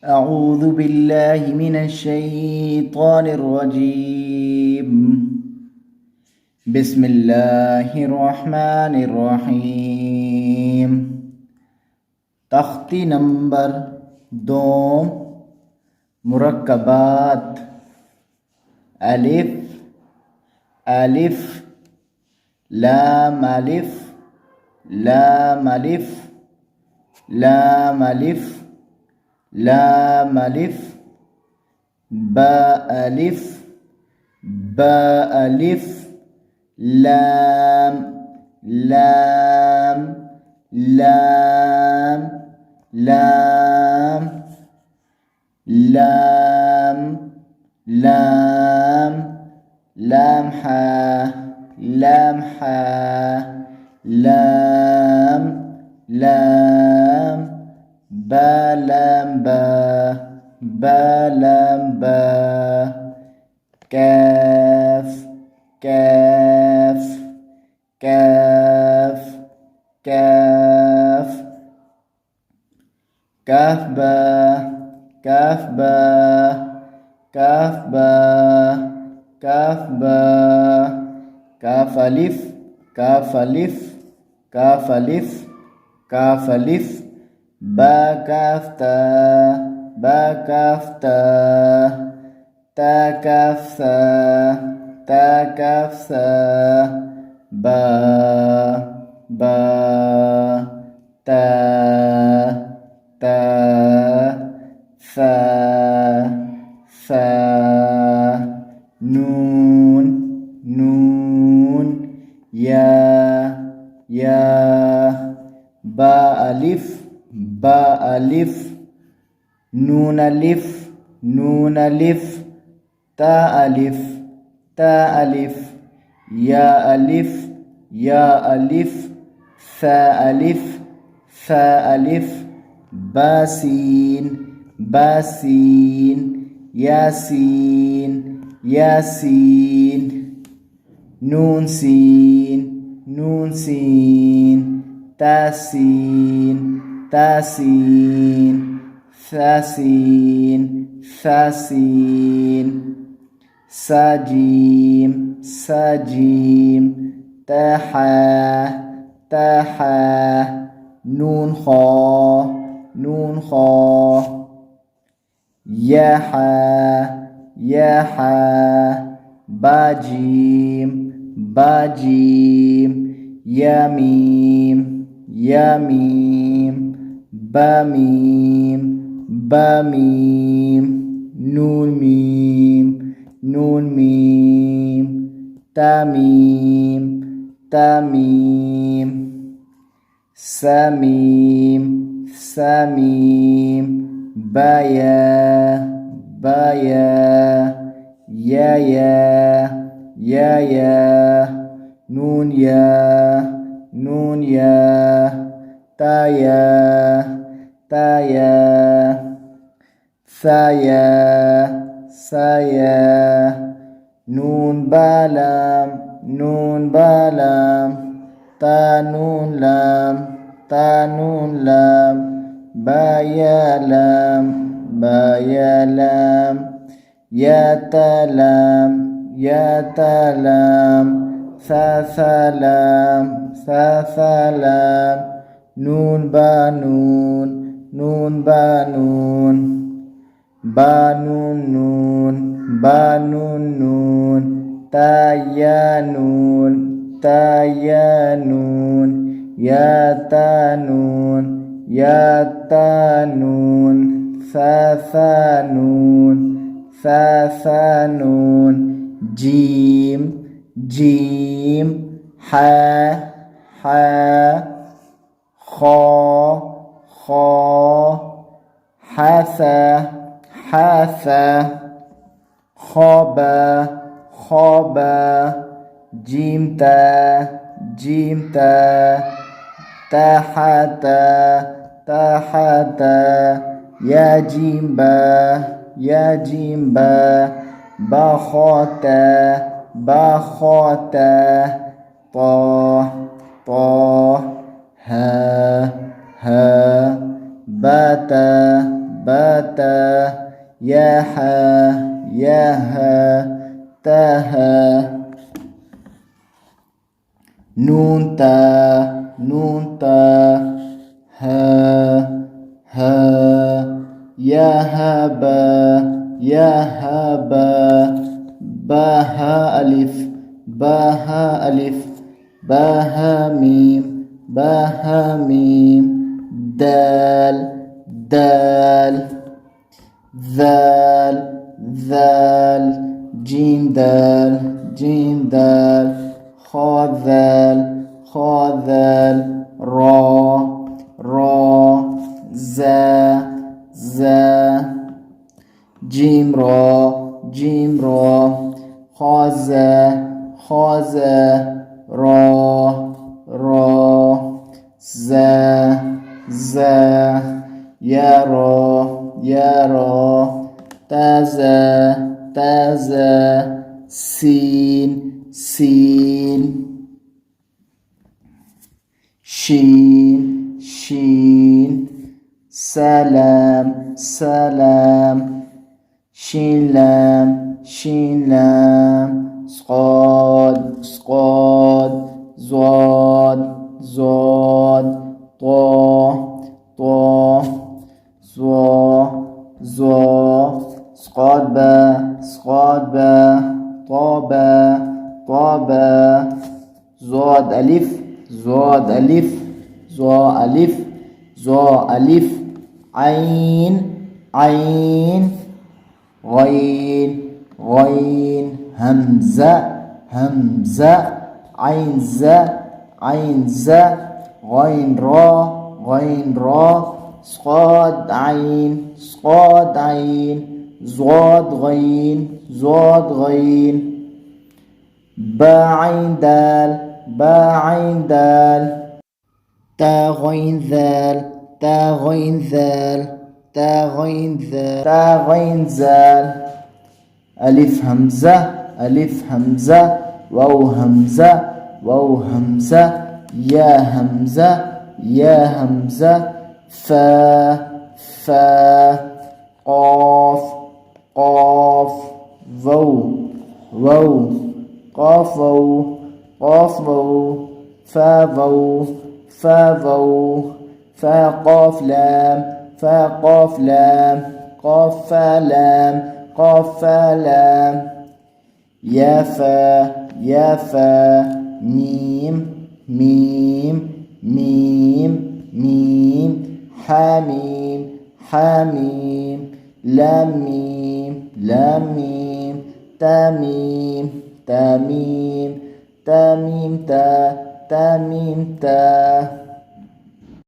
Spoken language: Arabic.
أعوذ بالله من الشيطان الرجيم. بسم الله الرحمن الرحيم. تختی نمبر دوم مركبات ألف ألف لام ألف لام ألف لام ألف لام ألف باء ألف باء ألف لام لام لام لام لام لام لام حاء لام حاء لام لام با لام با با لام با كاف كاف كاف كاف كاف با كاف با كاف با كاف با كاف ألف كاف ألف كاف ألف كاف ألف با كاف تا با كاف تا تا كاف ثا تا كاف ثا با با تا تا ثا ثا نون نون يا با ألف با ألف نون ألف نون ألف تا ألف تا ألف يا ألف يا ألف ثاء ألف ثاء ألف باسين باسين ياسين ياسين نون سين نون سين تاسين تاسين ثاسين ثاسين ساجيم ساجيم تاحا تاحا نون خا نون خا ياحا ياحا باجيم باجيم ياميم ياميم باميم باميم نون ميم نون ميم تاميم تاميم ساميم ساميم بايا بايا يا نون يا نون يا تايا تايا ثايا ثايا نون بالام نون بالام تا نون لام تا نون لام بايا لام بايا لام يا تلام يا تلام ثا لام ثا لام نون بانون نون بانون بانون نون بانون نون تايا نون تايا نون يا تانون يا تانون ثا نون ثا نون جيم جيم حا خا حاثا خابا جيم تا تحتا يا جيم با باخاتا طا ها باتا باتا ياحا ياها تاها نون تا ها يهبا باها ألف باها ميم دال ذال جيم دال خا ذال را زا جيم را خا را زا يا را تازا سين شين سلام شين لام صاد زاد طا زا صاد با طابا زاد ألف عين غين همزة عين زا غين را صاد عين زاد غين با عين دال تا غين زال ألف همزة واو همزة يا همزة فا قاف قاف فا قاف لام قاف لام يا فا ميم حاميم لام ميم تاميم تا